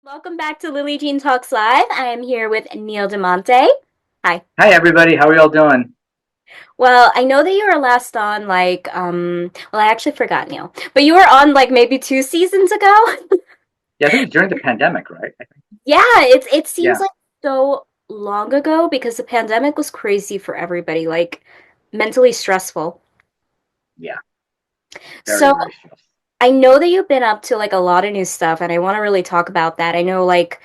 Welcome back to Lillee Jean Talks Live. I am here with Neil DeMonte. Hi. Hi everybody, how are y'all doing? Well, I know that you were last on well, I actually forgot, Neil, but you were on like maybe 2 seasons ago. Yeah, I think it was during the pandemic, right? Yeah, it seems Yeah, like so long ago because the pandemic was crazy for everybody, like mentally stressful. yeah, very, So very stressful. I know that you've been up to like a lot of new stuff, and I want to really talk about that. I know like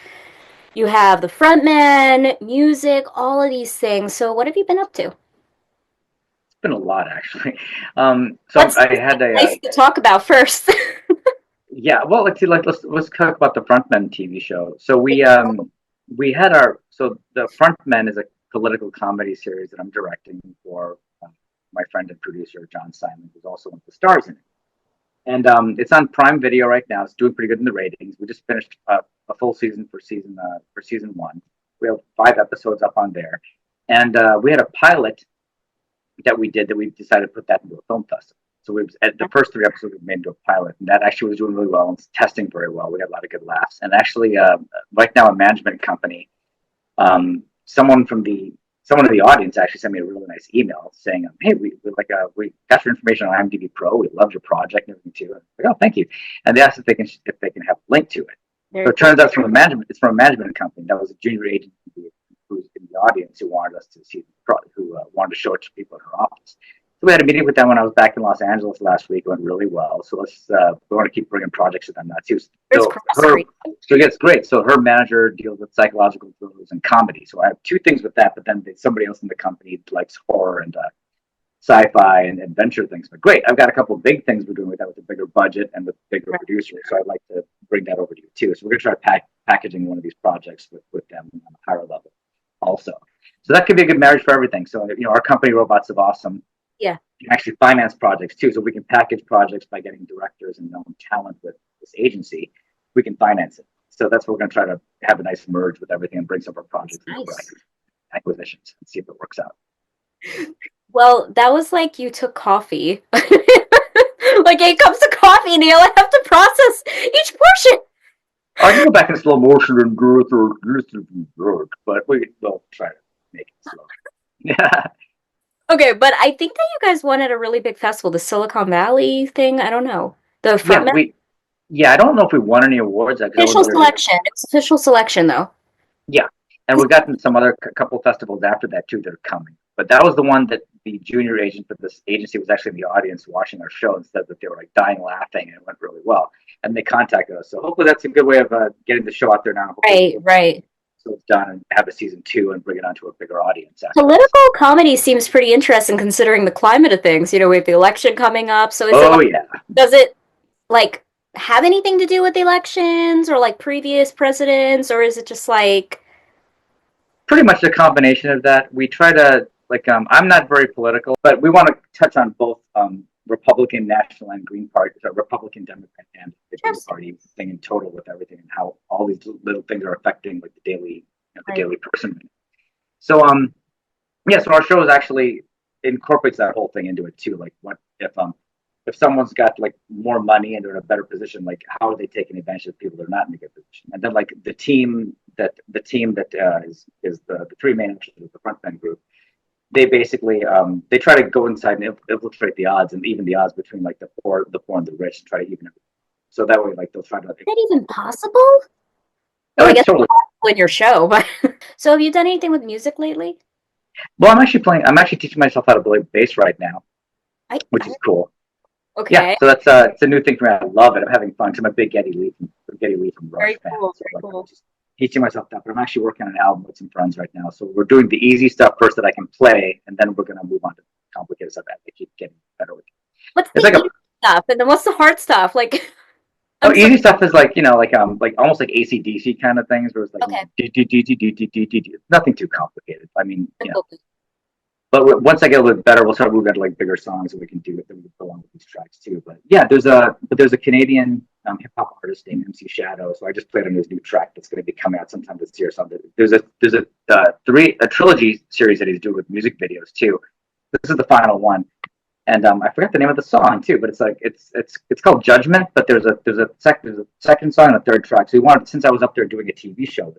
you have the frontman, music, all of these things. So what have you been up to? It's been a lot actually. What's I had nice to talk about first? yeah, well, let's talk about the Frontmen TV show. We had the Frontmen is a political comedy series that I'm directing for my friend and producer John Simon, who's also one of the stars in it. And it's on Prime Video right now. It's doing pretty good in the ratings. We just finished a full season for season one. We have 5 episodes up on there, and we had a pilot that we did that we decided to put that into a film festival. So we at the first 3 episodes we made into a pilot, and that actually was doing really well. And it's testing very well. We got a lot of good laughs, and actually, right now, a management company, someone from the someone in the audience actually sent me a really nice email saying, "Hey, we got your information on IMDb Pro. We loved your project and everything too." And I'm like, "Oh, thank you." And they asked if they can have a link to it. So Very it cool. turns out it's from a management company that was a junior agent who's in the audience who wanted us to see who wanted to show it to people in her office. So we had a meeting with them when I was back in Los Angeles last week. It went really well. So we want to keep bringing projects to them now too. Fingers So crossed for her you. so yeah, it's great. So her manager deals with psychological thrillers and comedy. So I have two things with that, but then somebody else in the company likes horror and sci-fi and adventure things. But great, I've got a couple of big things we're doing with that with a bigger budget and with bigger Right. producers. So I'd like to bring that over to you too. So we're gonna try packaging one of these projects with them on a higher level also. So that could be a good marriage for everything. So our company Robots of Awesome Yeah. can actually finance projects too. So we can package projects by getting directors and known talent with this agency. We can finance it. So that's what we're going to try to have a nice merge with everything and bring some of our projects in for Nice. acquisitions and see if it works out. Well, that was like you took coffee. Like 8 cups of coffee, Neil. I have to process each portion. I can go back in slow motion and work, but we'll try to make it slow. Yeah, Okay, but I think that you guys won at a really big festival, the Silicon Valley thing. I don't know. The yeah, frontman I don't know if we won any awards because I official wasn't there. selection. It was official selection though. Yeah, and we've gotten some other couple festivals after that too that are coming. But that was the one that the junior agent for this agency was actually in the audience watching our show and said that they were like dying laughing and it went really well. And they contacted us. So hopefully that's a good way of getting the show out there now. Hopefully Right, right. so it's done and have a season two and bring it onto a bigger audience after this. Political comedy seems pretty interesting considering the climate of things. We have the election coming up. So is it Oh like, yeah, does it like have anything to do with the elections or like previous presidents, or is it just like pretty much a combination of that. We try to I'm not very political, but we want to touch on both Republican National and Green Party, so Republican Democrat and the Green interesting? Party thing in total with everything and how all these little things are affecting like the Right. daily person. So yeah, so our show is actually incorporates that whole thing into it too. Like what if someone's got like more money and they're in a better position, like how are they taking advantage of people that are not in a good position? And then like the team that is the three main actors of the frontman group, they basically they try to go inside and infiltrate the odds and even the odds between like the poor and the rich and try to even it. So that way like they'll try to Is that even possible? Well, oh I it's guess totally in your show, but so have you done anything with music lately? well I'm actually teaching myself how to play bass right now, which I is cool. Yeah, okay. so that's it's a new thing for me. I love it. I'm having fun. I'm a big Geddy Lee from Rush Very fan, cool, so very like I'm cool. just teaching myself that. But I'm actually working on an album with some friends right now. So we're doing the easy stuff first that I can play, and then we're gonna move on to complicated stuff as I keep getting better with it. What's the It's like a easy stuff, and then what's the hard stuff? Like, oh, I'm so easy stuff is like like almost like AC/DC kind of things where it's like okay. nothing too complicated. I mean Simple. but once I get a little bit better, we'll start moving into like bigger songs that we can do with them along with these tracks too. But yeah, there's a Canadian hip hop artist named MC Shadow. So I just played on his new track that's going to be coming out sometime this year. So there's a trilogy series that he's doing with music videos too. This is the final one, And I forgot the name of the song too, but it's like it's called Judgment. But there's a second song and a third track. So we wanted, since I was up there doing a TV show,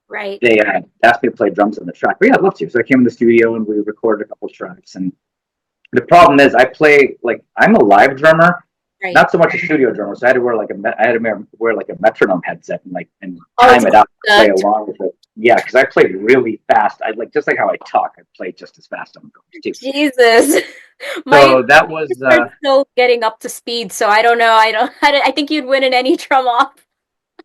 Right. they asked me to play drums on the track. But yeah, I'd love to. So I came in the studio and we recorded a couple tracks. And the problem is, I play like I'm a live drummer, Right. not so much a studio drummer. So I had to wear like a metronome headset and Oh, time it out, play the along with it. Yeah, because I play really fast. I like, just like how I talk, I play just as fast on drums too. Jesus. My So that ears was are still getting up to speed, so I don't know. I think you'd win in any drum off.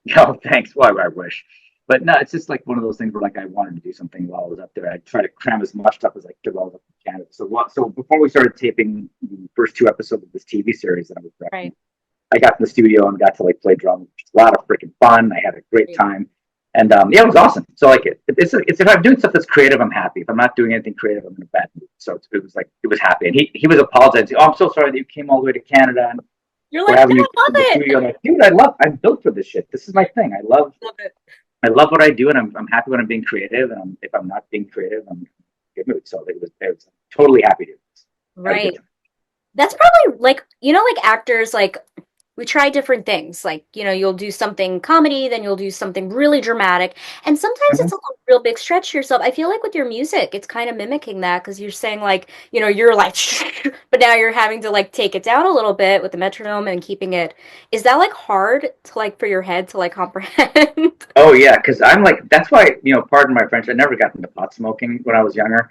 no, thanks. Well, I wish. But no, it's just like one of those things where like I wanted to do something while I was up there. I try to cram as much stuff as I could while I was up in Canada. So before we started taping the first two episodes of this TV series that I was directing, Right. I got in the studio and got to like play drums. A lot of freaking fun. I had a great Right. time, and yeah, it was awesome. So like it's if I'm doing stuff that's creative, I'm happy. If I'm not doing anything creative, I'm in a bad mood. So it was like it was happy, and he was apologizing. Oh, I'm so sorry that you came all the way to Canada and You're we're like, having no, you I in the love studio. it. I'm like, dude, I'm built for this shit. This is my thing. Love it. I love what I do, and I'm happy when I'm being creative. And if I'm not being creative, I'm in a good mood. So it was totally happy to do this. Had a good Right. time. That's probably like, like actors, like we try different things. Like, you'll do something comedy, then you'll do something really dramatic. And sometimes Mhm. it's a real big stretch to yourself. I feel like with your music, it's kind of mimicking that because you're saying like, you're like, but now you're having to like take it down a little bit with the metronome and keeping it. Is that like hard to like for your head to like comprehend? Oh yeah, because I'm like, that's why, pardon my French. I never got into pot smoking when I was younger.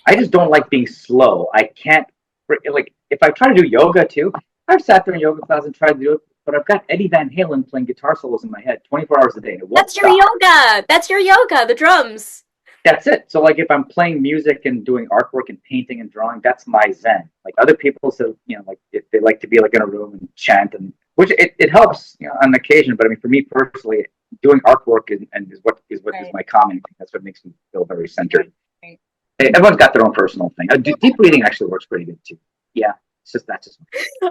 I just don't like being slow. I can't, like, if I try to do yoga too. I've sat there in yoga class and tried to do it, but I've got Eddie Van Halen playing guitar solos in my head 24 hours a day, and it won't That's your stop. yoga. That's your yoga, the drums. That's it. So like if I'm playing music and doing artwork and painting and drawing, that's my zen. Like other people, so like if they like to be like in a room and chant, and which it helps, on occasion. But I mean, for me personally, doing artwork and is what is Right. my calming thing. That's what makes me feel very centered. Right. Everyone's got their own personal thing. Deep breathing actually works pretty good too. Yeah, it's just that's just.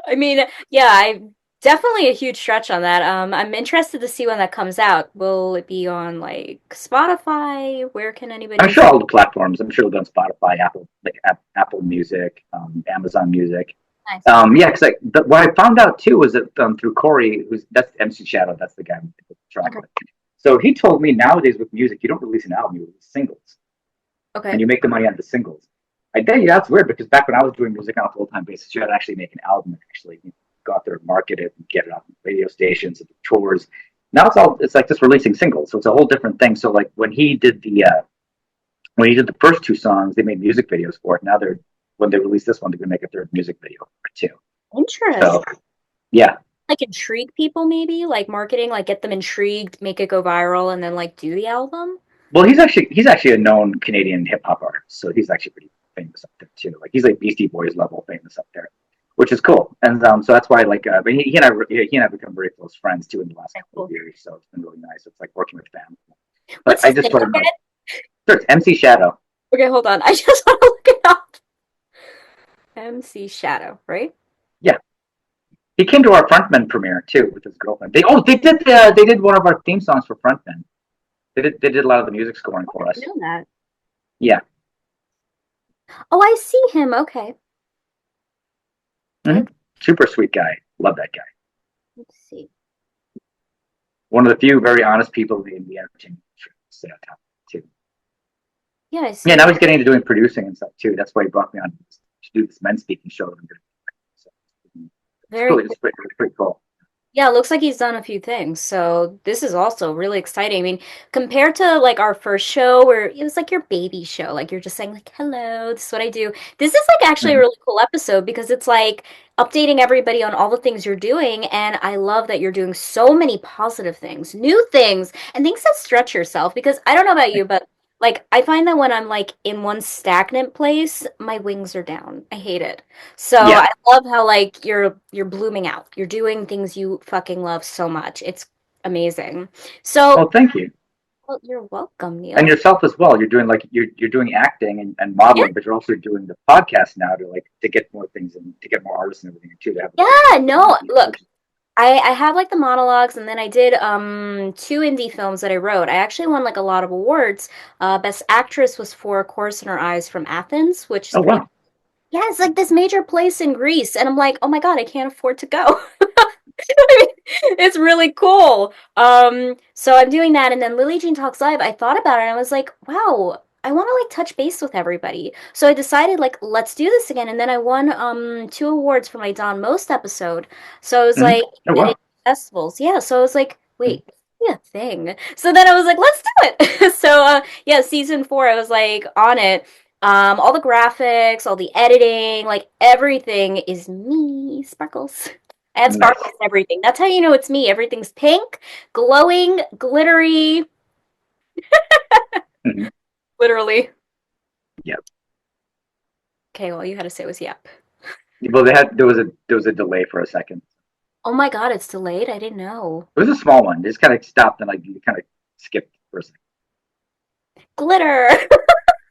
I mean, yeah, I definitely a huge stretch on that. I'm interested to see when that comes out. Will it be on like Spotify? Where can I'm anybody sure see? all the platforms. I'm sure it'll be on Spotify, Apple, Apple Music, Amazon Music. Nice. Yeah, because what I found out too was that through Corey, that's MC Shadow, that's the guy with the track Okay. with. So he told me nowadays with music, you don't release an album, you release singles, and Okay. you make the money on the singles. I think that's weird because back when I was doing music on a full time basis, you had to actually make an album and actually go out there and market it and get it out on radio stations and tours. Now it's like just releasing singles, so it's a whole different thing. So like when he did the first two songs, they made music videos for it. Now when they release this one, they're gonna make a third music video for it too. Interesting. So yeah. Like intrigue people maybe, like marketing, like get them intrigued, make it go viral, and then like do the album. Well, he's actually a known Canadian hip hop artist, so he's actually pretty famous up there too. Like he's like Beastie Boys level famous up there, which is cool. And so that's why but he and I become very close friends too in the last Okay, couple of cool. years. So it's been really nice. It's like working with family. But What's I his just name sort of again? sure, it's MC Shadow. Okay, hold on. I just want to look it up. MC Shadow, right? Yeah, he came to our Frontman premiere too with his girlfriend. They did one of our theme songs for Frontman. They did a lot of the music scoring I for us. didn't know that. Yeah. Oh, I see him. Okay. Hmm. Let's, Super sweet guy. Love that guy. let's see. One of the few very honest people in the entertainment industry too. Yeah, I Yeah, see now him. he's getting into doing producing and stuff too. That's why he brought me on to do this men's speaking show that I'm going to do. So Very it's pretty cool. Yeah, it looks like he's done a few things. So this is also really exciting. I mean, compared to like our first show where it was like your baby show, like you're just saying like, "Hello, this is what I do." This is like actually a Mhm. really cool episode because it's like updating everybody on all the things you're doing, and I love that you're doing so many positive things, new things, and things that stretch yourself because I don't know about you, but like I find that when I'm like in one stagnant place, my wings are down. I hate it. So Yeah. I love how like you're blooming out. You're doing things you fucking love so much. It's amazing. So, Well, thank you. well, you're welcome, And Neil. yourself as well. You're doing like you're doing acting and Yeah, modeling, but you're also doing the podcast now to get more things and to get more artists and everything too. To have yeah, more no, look, people. I have like the monologues and then I did two indie films that I wrote. I actually won like a lot of awards. Best Actress was for A Chorus in Our Eyes from Athens, which is Oh pretty wow. Yeah, it's like this major place in Greece, and I'm like, oh my God, I can't afford to go. It's really cool. So I'm doing that, and then Lily Jean Talks Live, I thought about it, and I was like, wow, I want to like touch base with everybody. So I decided like let's do this again, and then I won two awards for my Don Most episode. So I was Hmm. like Oh at wow. festivals. Yeah, so I was like, wait, yeah, thing. So then I was like, let's do it. So yeah, season 4, I was like on it. All the graphics, all the editing, like everything is me, Sparkles. I add Nice. sparkles to everything. That's how you know it's me. Everything's pink, glowing, glittery, Hmm. literally. Yeah. Okay, all you had to say was yep. Well, there was a delay for a second. Oh my God, it's delayed. I didn't know. It was a small one. It just kind of stopped and like you kind of skipped for a second. Glitter.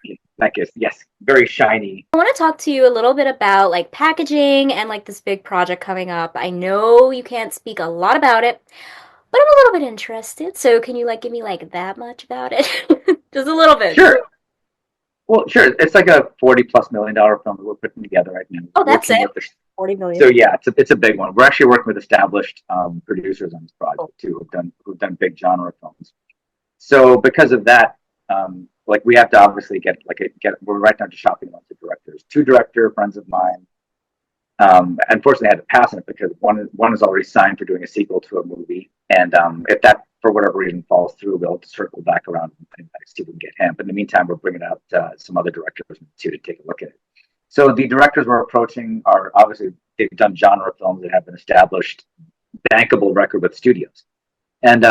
Yeah, that gives yes, very shiny. I want to talk to you a little bit about like packaging and like this big project coming up. I know you can't speak a lot about it, but I'm a little bit interested. So can you like give me like that much about it? Just a little bit. Just a Sure. little. Well, sure. It's like a $40+ million film that we're putting together right now. Oh, We're that's working it. with the 40 so million. yeah, it's a big one. We're actually working with established producers on this Cool. project too, who've done big genre films. So because of that, like we have to obviously get. We're right now just shopping a bunch of directors. Two director friends of mine. Unfortunately, I had to pass on it because one is already signed for doing a sequel to a movie, and if that for whatever reason falls through, we'll circle back around and see if we can get him. But in the meantime, we're bringing out some other directors too to take a look at it. So the directors we're approaching are obviously they've done genre films that have an established bankable record with studios, and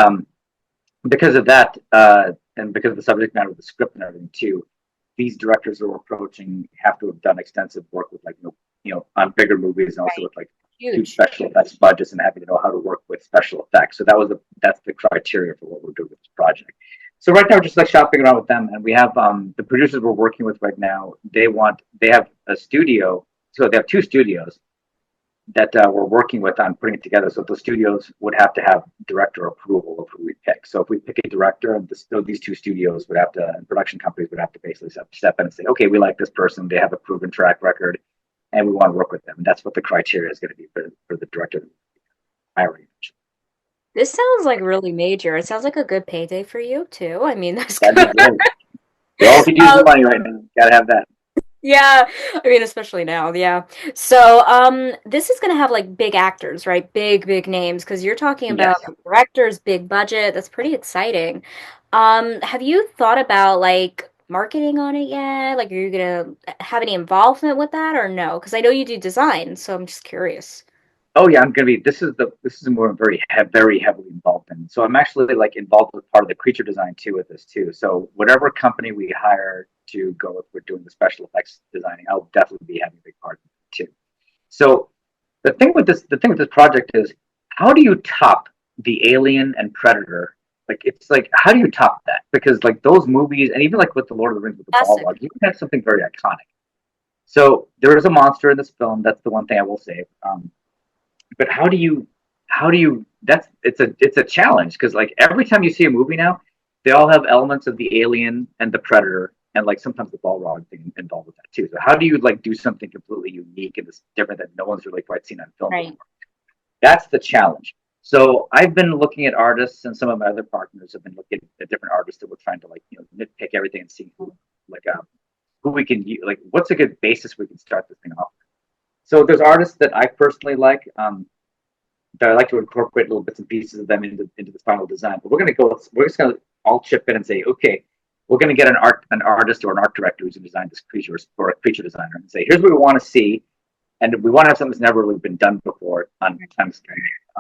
because of that, and because of the subject matter of the script and everything too, these directors that we're approaching have to have done extensive work with like on bigger movies and also Right. with like huge Huge. special effects budgets and having to know how to work with special effects. So that's the criteria for what we're doing with this project. So right now we're just like shopping around with them, and we have the producers we're working with right now. They have a studio, so they have two studios that we're working with on putting it together. So the studios would have to have director approval of who we pick. So if we pick a director, these two studios would have to, and production companies would have to basically step in and say, okay, we like this person. They have a proven track record, and we want to work with them. And that's what the criteria is going to be for the director hiring. This sounds like really major. It sounds like a good payday for you too. I mean, that's That'd be good. great. We all could use the Um, money right now. Got to have that. yeah, I mean, especially now, yeah. So, this is gonna have like big actors, right? Big, big names, because you're talking about Yes. directors, big budget. That's pretty exciting. Have you thought about like marketing on it yet? Like, are you gonna have any involvement with that or no? Because I know you do design, so I'm just curious. Oh yeah, I'm gonna be. This is more very heavily involved in. So I'm actually like involved with part of the creature design too with this too. So whatever company we hire to go with, we're doing the special effects designing. I'll definitely be having a big part of it too. So the thing with this project is, how do you top the Alien and Predator? Like it's like how do you top that? Because like those movies, and even like with the Lord of the Rings with the Classic. Balrog, you can have something very iconic. So there is a monster in this film. That's the one thing I will say. But how do you that's it's a challenge because like every time you see a movie now they all have elements of the alien and the predator and like sometimes the Balrog thing involved with that too. So how do you like do something completely unique and this different that no one's really quite seen on film Right. before? That's the challenge. So I've been looking at artists and some of my other partners have been looking at different artists that we're trying to like nitpick everything and see like who we can like what's a good basis we can start this thing off. So there's artists that I personally like. That I like to incorporate little bits and pieces of them into the final design. But we're just gonna all chip in and say, okay, we're gonna get an artist or an art director who's gonna design this creature or a creature designer and say, here's what we want to see, and we want to have something that's never really been done before on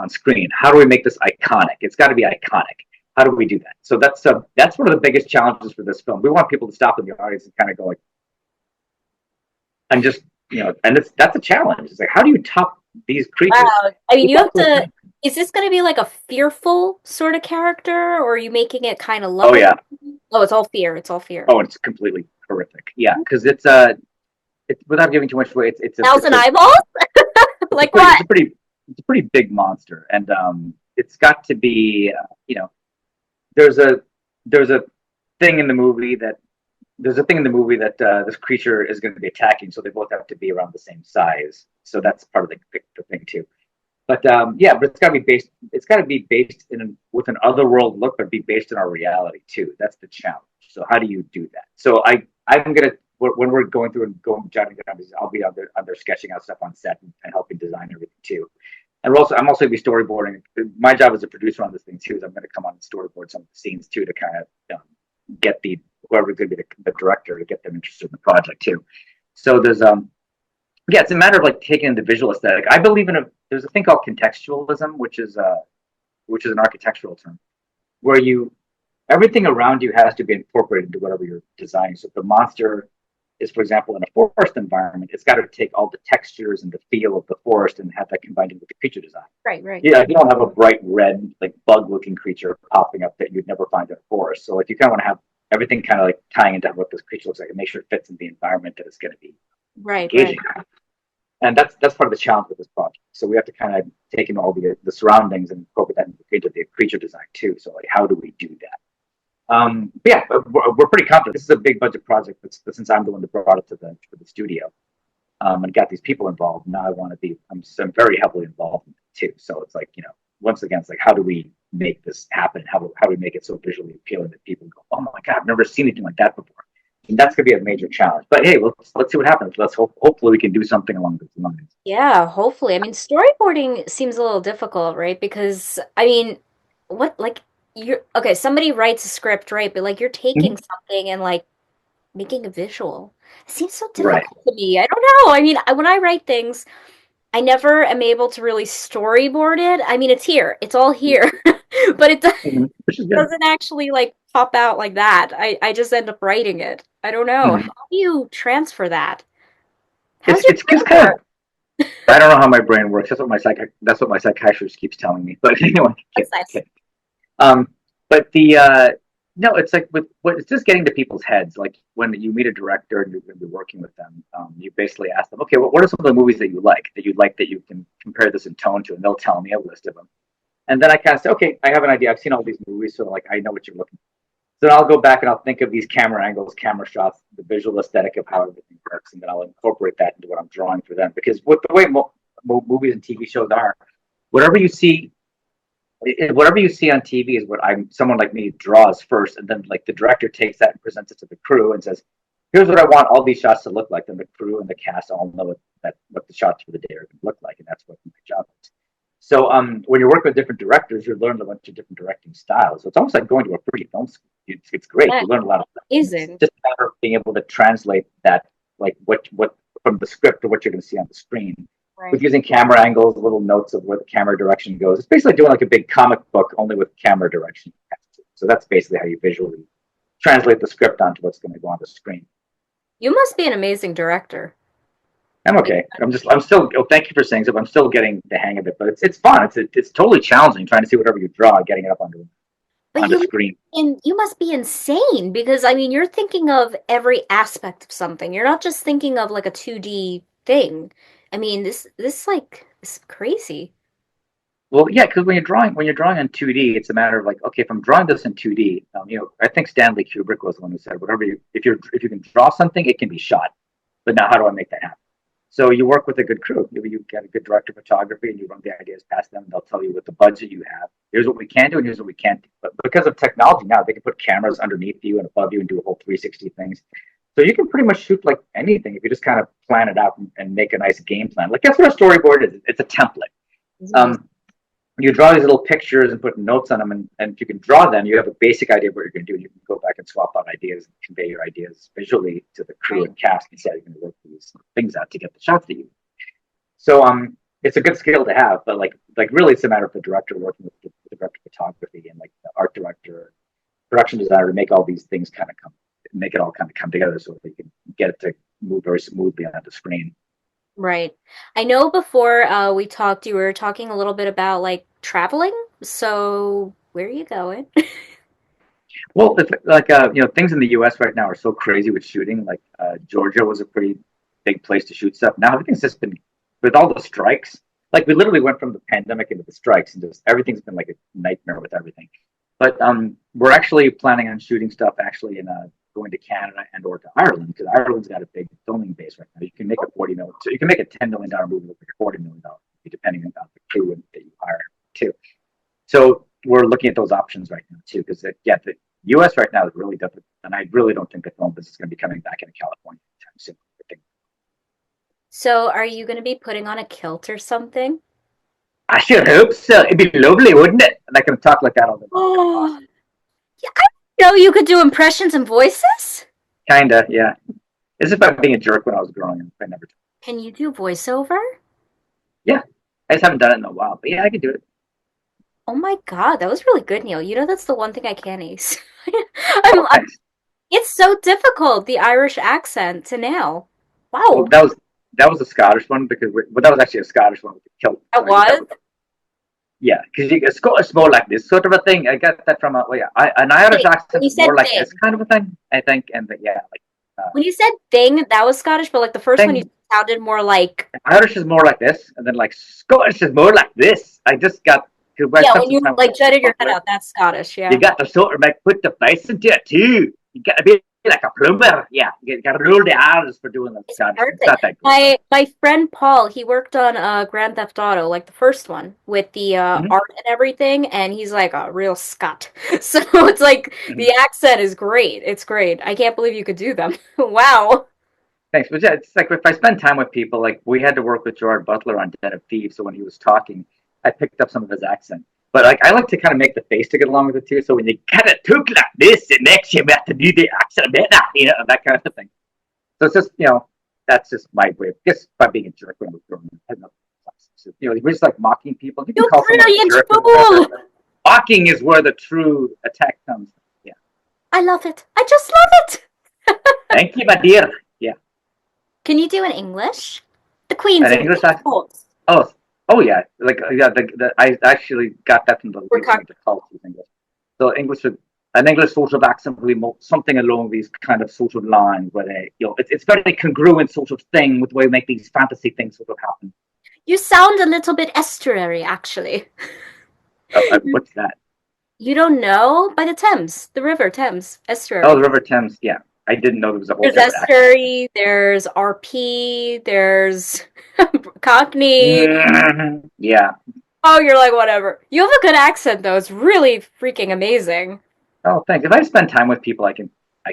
screen. How do we make this iconic? It's got to be iconic. How do we do that? So that's one of the biggest challenges for this film. We want people to stop in the audience and kind of go like, and just and that's a challenge. It's like how do you top these creatures? Wow. I mean, you have to. Is this going to be like a fearful sort of character, or are you making it kind of Oh lovable? yeah. Oh, it's all fear. It's all fear. Oh, it's completely horrific. Yeah, because it's without giving too much away. Thousand eyeballs? Like what? It's a pretty big monster, and it's got to be there's a there's a thing in the movie that there's a thing in the movie that this creature is going to be attacking, so they both have to be around the same size. So that's part of the thing too. But yeah, but it's got to be based. It's got to be based with an otherworld look, but be based in our reality too. That's the challenge. So how do you do that? So I'm gonna when we're going through and going jotting down, I'll be on there sketching out stuff on set and helping design everything too. And I'm also gonna be storyboarding. My job as a producer on this thing too is I'm gonna come on and storyboard some of the scenes too to kind of get the whoever's gonna be the director to get them interested in the project too. So there's yeah, it's a matter of like taking the visual aesthetic. I believe in there's a thing called contextualism, which is an architectural term, where everything around you has to be incorporated into whatever you're designing. So if the monster is, for example, in a forest environment, it's got to take all the textures and the feel of the forest and have that combined in with the creature design. Right, right. Yeah, you don't have a bright red, like bug-looking creature popping up that you'd never find in a forest. So like you kind of want to have everything kind of like tying into what this creature looks like and make sure it fits in the environment that it's going to be Right, engaging. right. And that's part of the challenge with this project. So we have to kind of take in all the surroundings and incorporate that into the creature design too. So like, how do we do that? Yeah, we're pretty confident. This is a big budget project, but since I'm the one that brought it to the studio and got these people involved, now I'm very heavily involved in it too. So it's like, once again, it's like, how do we make this happen? How do we make it so visually appealing that people go, oh my God, I've never seen anything like that before. And that's going to be a major challenge. But hey, let's see what happens. Hopefully we can do something along those lines. Yeah, hopefully. I mean, storyboarding seems a little difficult, right? Because I mean, what like you're okay, somebody writes a script, right? But like you're taking Mhm. something and like making a visual. It seems so Right. difficult to me. I don't know. I mean, when I write things, I never am able to really storyboard it. I mean, it's here. It's all here. But Mhm. Which is good. doesn't actually like pop out like that. I just end up writing it. I don't know. How Mhm. do you transfer that? It's How's your it's brain just kind of work? I don't know how my brain works. That's what my psychiatrist keeps telling me. But anyway, That's nice. Um, but the no, it's like it's just getting to people's heads. Like when you meet a director and you're going to be working with them, you basically ask them, okay, what are some of the movies that you like that you can compare this in tone to, and they'll tell me a list of them. And then I kind of say, okay, I have an idea. I've seen all these movies, so like I know what you're looking for. So I'll go back and I'll think of these camera angles, camera shots, the visual aesthetic of how everything works, and then I'll incorporate that into what I'm drawing for them. Because with the way movies and TV shows are, whatever you see whatever you see on TV is what someone like me draws first, and then like the director takes that and presents it to the crew and says, "Here's what I want all these shots to look like." Then the crew and the cast all know what the shots for the day are going to look like, and that's what my job is. So when you're working with different directors, you learn a bunch of different directing styles. So it's almost like going to a pre-film school. It's great. Yeah, You learn a lot of stuff. It's amazing. just a matter of being able to translate that, like what from the script to what you're going to see on the screen with Right. using camera angles, little notes of where the camera direction goes. It's basically doing like a big comic book, only with camera direction. So that's basically how you visually translate the script onto what's going to go on the screen. You must be an amazing director. I'm okay. I'm still. Oh, thank you for saying so. I'm still getting the hang of it, but it's fun. It's totally challenging trying to see whatever you draw, getting it up But on the screen. you must be insane because I mean you're thinking of every aspect of something. You're not just thinking of like a 2D thing. I mean this is crazy. Well, yeah, because when you're drawing on 2D, it's a matter of like, okay, if I'm drawing this in 2D, I think Stanley Kubrick was the one who said, if you can draw something, it can be shot. But now, how do I make that happen? So you work with a good crew. You get a good director of photography, and you run the ideas past them. They'll tell you what the budget you have. Here's what we can do, and here's what we can't do. But because of technology now, they can put cameras underneath you and above you and do a whole 360 things. So you can pretty much shoot like anything if you just kind of plan it out and make a nice game plan. Like that's what a storyboard is. It's a template. It's amazing. Um, you draw these little pictures and put notes on them, and if you can draw them, you have a basic idea of what you're going to do, and you can go back and swap out ideas and convey your ideas visually to the crew Right. and cast and say you're going to work these things out to get the shots that you need. So it's a good skill to have, but like really, it's a matter of the director working with the director of photography and like the art director, production designer to make all these things make it all kind of come together so they can get it to move very smoothly on the screen. Right. I know before we talked, you were talking a little bit about like traveling. So where are you going? Well, it's like things in the U.S. right now are so crazy with shooting. Like Georgia was a pretty big place to shoot stuff. Now everything's just been with all the strikes. Like we literally went from the pandemic into the strikes, and just everything's been like a nightmare with everything. But we're actually planning on shooting stuff actually in going to Canada and or to Ireland, because Ireland's got a big filming base right now. You can make a 40 million, so you can make a $10 million movie look like a $40 million movie, depending on the crew that you hire too. So we're looking at those options right now too, because yeah, the U.S. right now is really difficult, and I really don't think the film business is going to be coming back into California anytime soon. So are you going to be putting on a kilt or something? I sure hope so. It'd be lovely, wouldn't it? And I can talk like that all the time. Oh, yeah, I didn't know you could do impressions and voices. Kinda, yeah. As if I'm being a jerk when I was growing up. I never. Can you do voiceover? Yeah, I just haven't done it in a while, but yeah, I could do it. Oh my God, that was really good, Neil. You know, that's the one thing I can't ace. Oh, thanks. It's so difficult, the Irish accent to nail. Well, Wow, that was a Scottish one because but that was actually a Scottish one with the kilt. that So I did that was. with yeah, because you get Scottish more like this sort of a thing. I got that from well, yeah, an Irish Wait, when accent you is said more like thing, this kind of a thing, I think, and yeah, like when you said thing, that was Scottish, but like the first one you thing. sounded more like, Irish is more like this, and then like Scottish is more like this. I just got because I yeah, spent when some you time like with jutted your head Butler. out, that's Scottish, You yeah. got to sort of like put the face into it too. You got to be like a plumber. Yeah, you got to roll the R's for doing the It's Scottish. It's perfect. not that great though. My friend Paul, he worked on Grand Theft Auto, like the first one, with the Mm-hmm. art and everything, and he's like a real Scot. So it's like Mm-hmm. the accent is great. It's great. I can't believe you could do them. Wow. Thanks, but yeah, it's like if I spend time with people, like we had to work with Gerard Butler on Den of Thieves, so when he was talking, I picked up some of his accent. But like I like to kind of make the face to get along with it too. So when you kind of talk like this, it makes you have to do the accent better, that kind of thing. So it's just that's just my way of just by being a jerk when I was growing up. I had no classes. We're just like mocking people. You can You call someone a brilliant jerk or whatever, fool! but mocking is where the true attack comes. Yeah. I love it. I just love it. Thank you, my dear. Yeah. Can you do an English? The Queen's An English, English of accent. course. Oh, oh yeah. Like yeah, I actually got that from the We're reason of the cult of English. So an English sort of accent will be something along these kind of sort of lines where it's very congruent sort of thing with the way we make these fantasy things sort of happen. You sound a little bit estuary, actually. What's that? You don't know? By the Thames, the River Thames, Oh, estuary. the River Thames. Yeah, I didn't know there was a whole There's separate accent. estuary, there's RP, there's Cockney. Yeah. Oh, you're like, whatever. You have a good accent, though. It's really freaking amazing. Oh, thanks. If I spend time with people, I can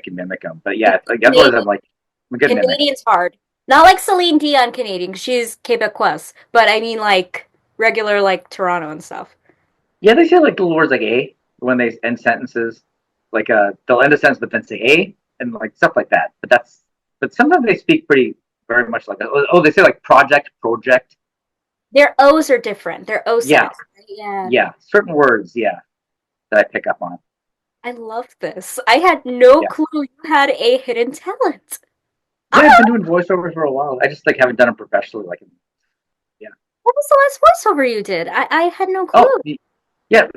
mimic them. But yeah, It's like otherwise, Canadian. I'm like I'm a good mimic. Canadian's hard. Not like Celine Dion Canadian, 'cause she's Quebecois, but I mean like regular like Toronto and stuff. Yeah, they say like little words like "a" when they end sentences. Like they'll end a sentence but then say "a" and like stuff like that. But sometimes they speak pretty very much like that. Oh, they say like project. Their O's are different. Their O Yeah, sounds. Yeah. yeah, certain words. Yeah, that I pick up on. I love this. I had no Yeah, clue you had a hidden talent. yeah. Ah, I've been doing voiceover for a while. I just like haven't done it professionally. Like, yeah. what was the last voiceover you did? I had no Oh, clue. yeah.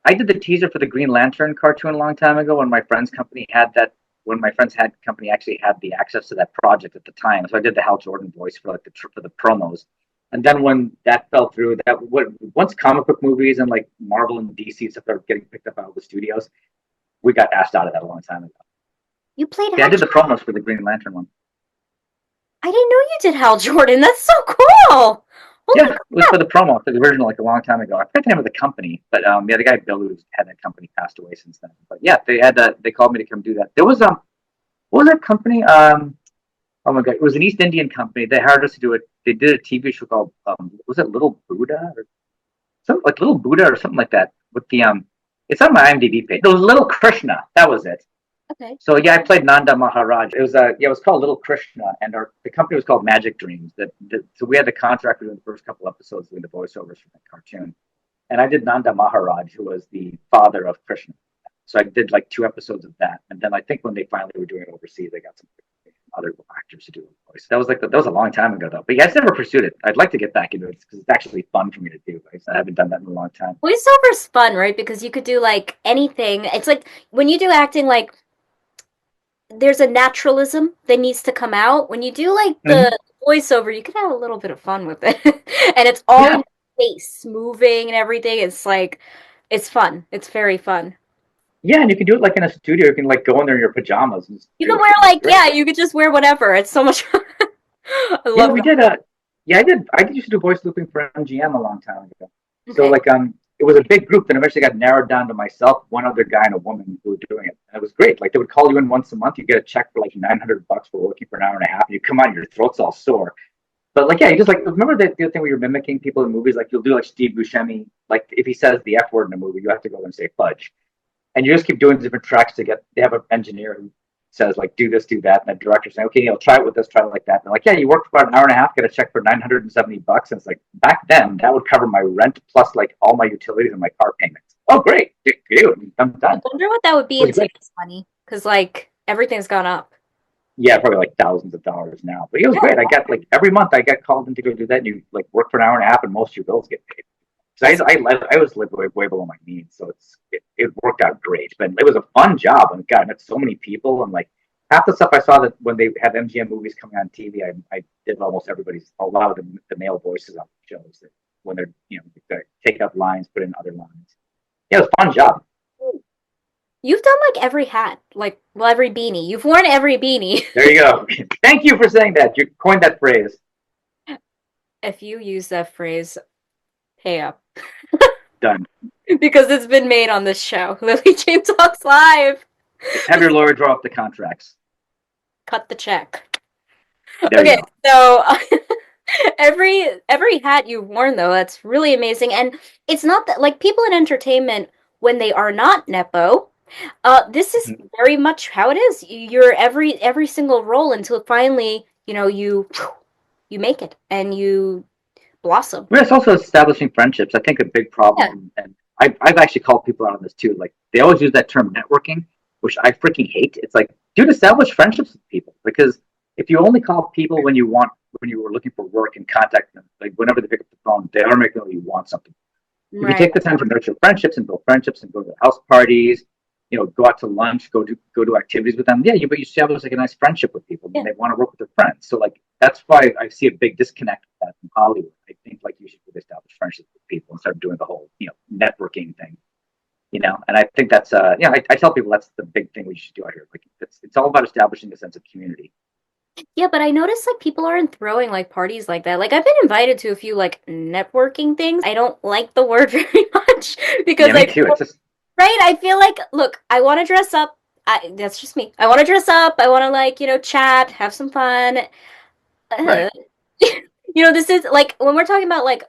I did the teaser for the Green Lantern cartoon a long time ago when my friend's company had that. When my friend's had company actually had the access to that project at the time, so I did the Hal Jordan voice for like for the promos. And then when that fell through, once comic book movies and like Marvel and DC stuff started getting picked up by all the studios, we got asked out of that a long time ago. You played Yeah, I Hal did the Jordan. promos for the Green Lantern one. I didn't know you did Hal Jordan. That's so cool. Yeah, Holy it was for the promo for the original like a long time ago. I forget the name of the company, but yeah, the guy Bill who had that company passed away since then. But yeah, they called me to come do that. There was what was that company? Oh my god, it was an East Indian company. They hired us to do it. They did a TV show called was it Little Buddha or something like Little Buddha or something like that with the it's on my IMDb page. It was Little Krishna. That was it. okay. So yeah, I played Nanda Maharaj. It was called Little Krishna, and the company was called Magic Dreams. So we had the contract for doing the first couple episodes doing the voiceovers for that cartoon, and I did Nanda Maharaj, who was the father of Krishna. So I did like 2 episodes of that, and then I think when they finally were doing it overseas, they got some other actors to do a voice. That was a long time ago though. But yeah, I just never pursued it. I'd like to get back into it because it's actually fun for me to do. I haven't done that in a long time. Voiceover's fun, right? Because you could do like anything. It's like when you do acting, like there's a naturalism that needs to come out. When you do like Mm-hmm. the voiceover, you can have a little bit of fun with it. And it's all in Yeah, your face, moving and everything. It's like it's fun. It's very fun. Yeah, and you can do it like in a studio. You can like go in there in your pajamas and just You can do it. wear It's like, great. yeah, you could just wear whatever. It's so much I Yeah, love we that. did. Yeah, I did. I used to do voice looping for MGM a long time ago. So Okay. like, it was a big group. Then eventually got narrowed down to myself, one other guy, and a woman who were doing it. And it was great. Like they would call you in once a month. You get a check for like $900 for working for an hour and a half. And you come on, your throat's all sore. But like, yeah, you just like remember the other thing where you're mimicking people in movies. Like you'll do like Steve Buscemi. Like if he says the F word in a movie, you have to go and say fudge, and you just keep doing different tracks to get. They have an engineer who says like do this, do that, and the director saying, okay, try it with this, try it like that. And they're like, yeah, you worked for about an hour and a half, get a check for $970, and it's like back then that would cover my rent plus like all my utilities and my car payments. Oh, great, dude, I'm I done. wonder what that would It be was in great. today's money, because like everything's gone up. Yeah, probably like thousands of dollars now, but it was Yeah, great. I got like every month I got called in to go do that, and you like work for an hour and a half, and most of your bills get paid. So that's I was living way below my means, so it worked out great. But it was a fun job, and God, I met so many people, and like half the stuff I saw that when they had MGM movies coming on TV, I did almost everybody's a lot of the male voices on the shows that when they're they take out lines, put in other lines. Yeah, it was a fun job. you've done like every hat, like well, every beanie. You've worn every beanie. There you go. Thank you for saying that. You coined that phrase. If you use that phrase, pay up. Done. Because it's been made on this show. Lily Jane Talks Live. Have your lawyer draw up the contracts. Cut the check. There you Okay, go. so every hat you've worn though, that's really amazing. And it's not that like people in entertainment when they are not nepo, this is Mhm. very much how it is. You're every single role until finally, you make it and you blossom. But it's also establishing friendships. I think a big Yeah. problem, and I've actually called people out on this too. Like they always use that term networking, which I freaking hate. It's like, dude, establish friendships with people because if you only call people when you were looking for work and contact them, like whenever they pick up the phone, they automatically know you want something. If you Right. take the time to nurture friendships and build friendships and go to house parties, go out to lunch, go to activities with them. Yeah, but you establish like a nice friendship with people, and Yeah. they want to work with their friends. So like that's why I see a big disconnect with that from Hollywood. I think like you should really establish friendships with people instead of doing the whole networking thing. And I think that's I tell people that's the big thing we should do out here. Like it's all about establishing a sense of community. Yeah, but I noticed like people aren't throwing like parties like that. Like I've been invited to a few like networking things. I don't like the word very much because Yeah, me I too. It's just right, I feel like look, I want to dress up. That's just me. I want to dress up. I want to like, chat, have some fun. right. Uh, this is like when we're talking about like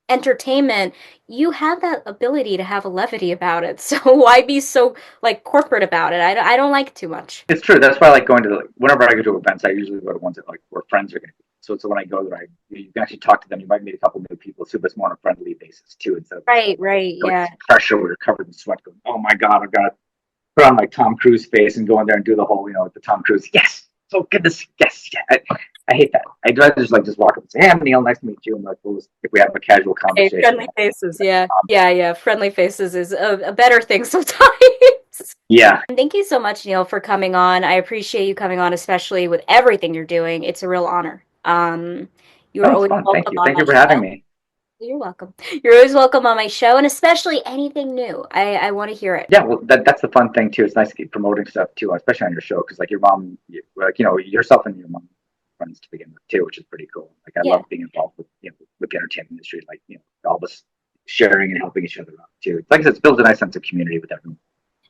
entertainment, you have that ability to have a levity about it. So why be so like corporate about it? I don't like it too much. It's true. That's why I like going to whenever I go to events, I usually go to ones that like where friends are going to be. So it's when I go there, you can actually talk to them. You might meet a couple new people, so it's more on a friendly basis too, instead of this Right, whole like right, going yeah. through pressure where you're covered in sweat, going, "Oh my god, I've got to put on my Tom Cruise face and go in there and do the whole, the Tom Cruise. Yes, so goodness, yes, yeah. I hate that. I'd rather just walk up and say, "Hey, I'm Neil. Nice to meet you." And like, if we have a casual Hey, conversation, friendly faces, yeah. Yeah, yeah. Friendly faces is a better thing sometimes. yeah, Thank you so much, Neil, for coming on. I appreciate you coming on, especially with everything you're doing. It's a real honor. You are oh, it's always fun. welcome on Thank my you for having show. me. You're welcome. You're always welcome on my show, and especially anything new. I want to hear it. Yeah, well, that's the fun thing too. It's nice to keep promoting stuff too, especially on your show, because like your mom, yourself and your mom are friends to begin with too, which is pretty cool. Like I Yeah, love being involved with the entertainment industry, like all of us sharing and helping each other out too. Like I said, it builds a nice sense of community with everyone.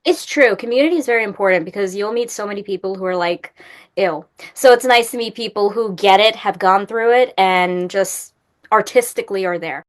it's true. Community is very important because you'll meet so many people who are like ill. So it's nice to meet people who get it, have gone through it, and just artistically are there.